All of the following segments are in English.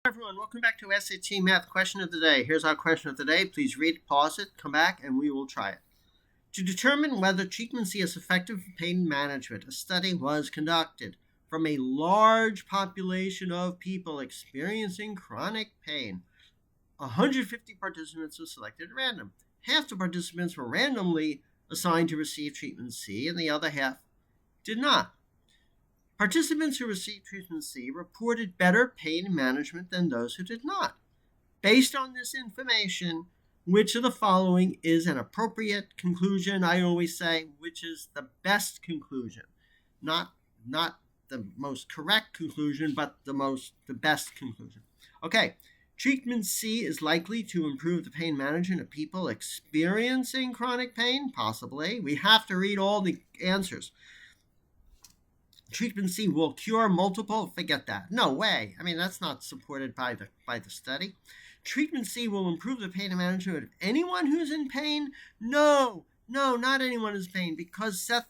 Everyone, welcome back to SAT Math Question of the Day. Here's our question of the day. Please read it, pause it, come back, and we will try it. To determine whether treatment C is effective for pain management, a study was conducted from a large population of people experiencing chronic pain. 150 participants were selected at random. Half the participants were randomly assigned to receive treatment C, and the other half did not. Participants who received treatment C reported better pain management than those who did not. Based on this information, which of the following is an appropriate conclusion? I always say, which is the best conclusion? Not the most correct conclusion, but the best conclusion. Okay, treatment C is likely to improve the pain management of people experiencing chronic pain? Possibly. We have to read all the answers. Treatment C will cure multiple, forget that. No way. I mean, that's not supported by the study. Treatment C will improve the pain management of anyone who's in pain? No, not anyone who's in pain, because Seth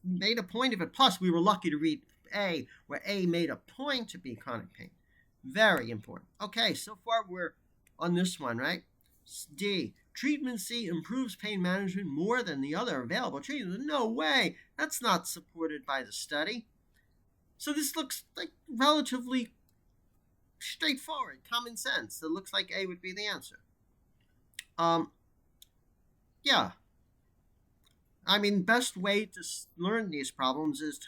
made a point of it. Plus, we were lucky to read A, where A made a point to be chronic pain. Very important. Okay, so far we're on this one, right? D, treatment C improves pain management more than the other available treatments. No way. That's not supported by the study. So this looks like relatively straightforward, common sense. It looks like A would be the answer. Yeah. I mean, best way to learn these problems is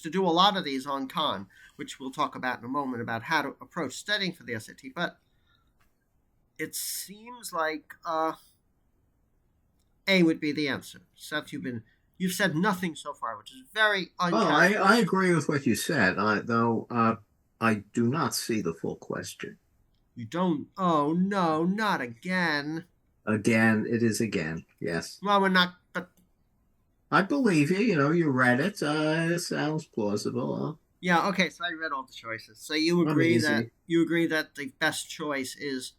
to do a lot of these on Khan, which we'll talk about in a moment about how to approach studying for the SAT. But it seems like A would be the answer. Seth, you've said nothing so far, which is very uncharacteristic. Well, I agree with what you said, though I do not see the full question. You don't? Oh, no, not again. Again, it is again, yes. Well, we're not, but... I believe you. You read it. It sounds plausible. Yeah, okay, so I read all the choices. So you agree that the best choice is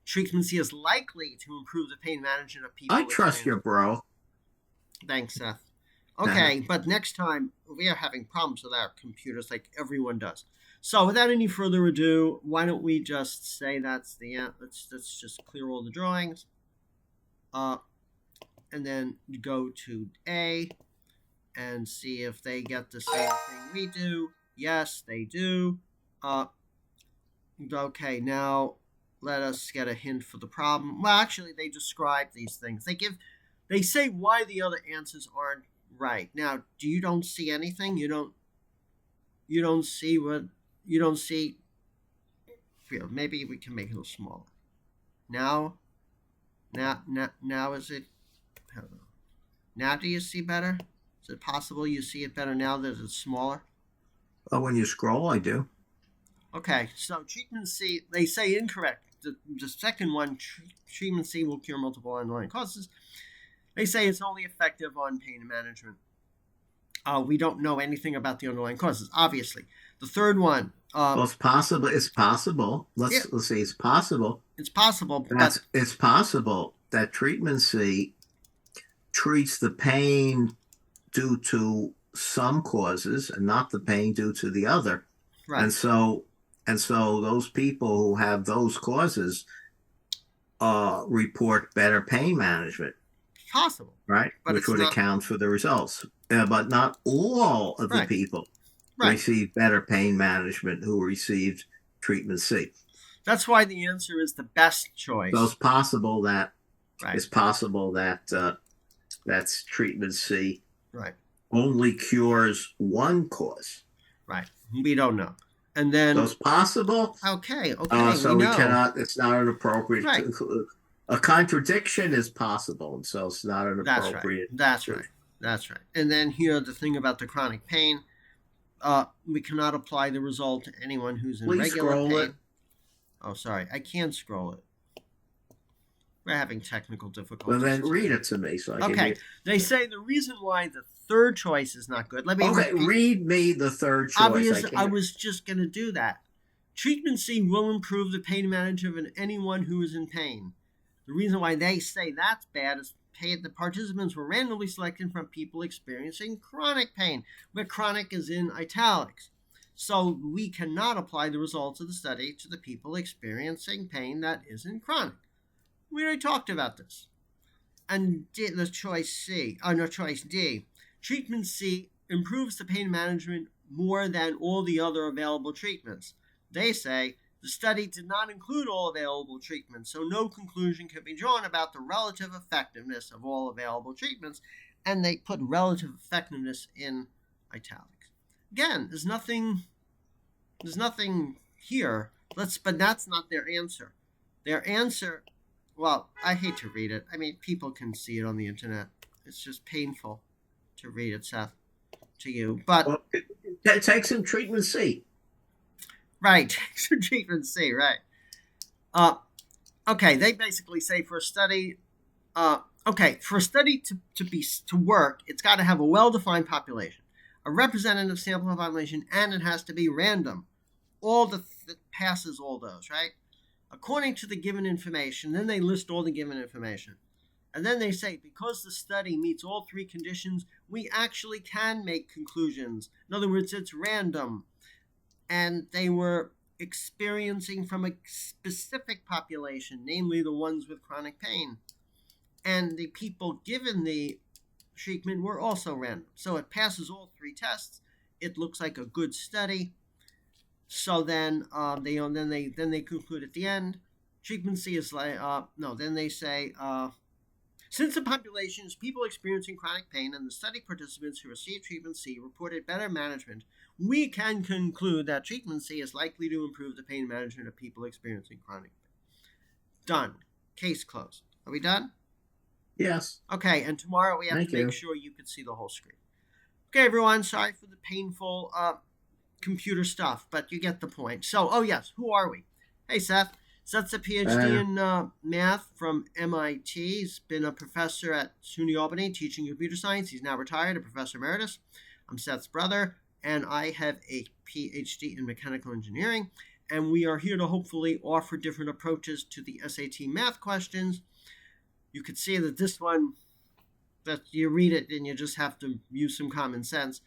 treatment C is likely to improve the pain management of people. I trust you, bro. Thanks, Seth. Okay, but next time, we are having problems with our computers like everyone does. So without any further ado, why don't we just say that's the end. Let's just clear all the drawings. And then go to A and see if they get the same thing we do. Yes, they do. Okay, now let us get a hint for the problem. Well, actually, they describe these things. They say why the other answers aren't right. Now, you don't see anything? You don't see what... You don't see... Here, maybe we can make it a little smaller. Now is it... I don't know. Now do you see better? Is it possible you see it better now that it's smaller? Oh, when you scroll, I do. Okay, so treatment C, they say incorrect. The second one, treatment C will cure multiple underlying causes. They say it's only effective on pain management. We don't know anything about the underlying causes, obviously. The third one... well, it's possible. It's possible. Let's see. It's possible. It's possible. It's possible that treatment C treats the pain due to some causes and not the pain due to the other. Right. And so those people who have those causes report better pain management. Possible. Right? Which would account for the results. But not all of the people receive better pain management who received treatment C. That's why the answer is the best choice. So it's possible that that's treatment C. Right. Only cures one cause. Right. We don't know. And then... So it's possible. Okay. So we cannot... It's not an appropriate... Right. A contradiction is possible, and so it's not an appropriate... That's right. And then here, the thing about the chronic pain, we cannot apply the result to anyone who's in regular pain. It. Oh, sorry. I can't scroll it. We're having technical difficulties. Well, then read it to me. So I can read. They say the reason why the third choice is not good. Read me the third choice. I was just going to do that. Treatment C will improve the pain management of anyone who is in pain. The reason why they say that's bad is the participants were randomly selected from people experiencing chronic pain, where chronic is in italics. So we cannot apply the results of the study to the people experiencing pain that isn't chronic. We already talked about this. And the choice D, treatment C improves the pain management more than all the other available treatments. They say the study did not include all available treatments, so no conclusion can be drawn about the relative effectiveness of all available treatments, and they put relative effectiveness in italics. Again, there's nothing here. But that's not their answer. Their answer, well, I hate to read it. I mean, people can see it on the internet. It's just painful to read it, Seth, to you. But Well, take some treatment C. Right, treatment C, right. Okay, they basically say for a study, for a study to work, it's got to have a well-defined population, a representative sample of population, and it has to be random. That passes all those, right? According to the given information, then they list all the given information. And then they say, because the study meets all three conditions, we actually can make conclusions. In other words, it's random. And they were experiencing from a specific population, namely the ones with chronic pain. And the people given the treatment were also random. So it passes all three tests. It looks like a good study. So then they conclude at the end, treatment C is like then they say since the population is people experiencing chronic pain and the study participants who received treatment C reported better management, we can conclude that treatment C is likely to improve the pain management of people experiencing chronic pain. Done. Case closed. Are we done? Yes. Okay, and tomorrow we have to make sure you can see the whole screen. Okay, everyone, sorry for the painful computer stuff, but you get the point. So, yes, who are we? Hey, Seth. Seth's a PhD in math from MIT. He's been a professor at SUNY Albany teaching computer science. He's now retired, a professor emeritus. I'm Seth's brother, and I have a PhD in mechanical engineering. And we are here to hopefully offer different approaches to the SAT math questions. You could see that this one, that you read it and you just have to use some common sense.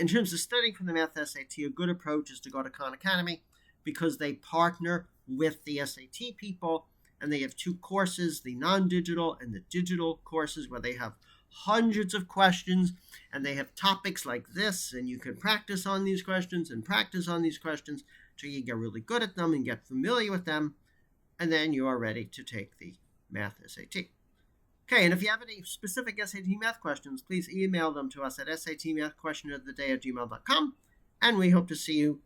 In terms of studying for the math SAT, a good approach is to go to Khan Academy because they partner with the SAT people, and they have two courses, the non-digital and the digital courses, where they have hundreds of questions, and they have topics like this, and you can practice on these questions till you get really good at them and get familiar with them, and then you are ready to take the math SAT. Okay, and if you have any specific SAT math questions, please email them to us at satmathquestionoftheday@gmail.com, and we hope to see you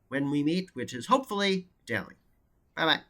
when we meet, which is hopefully daily. Bye-bye.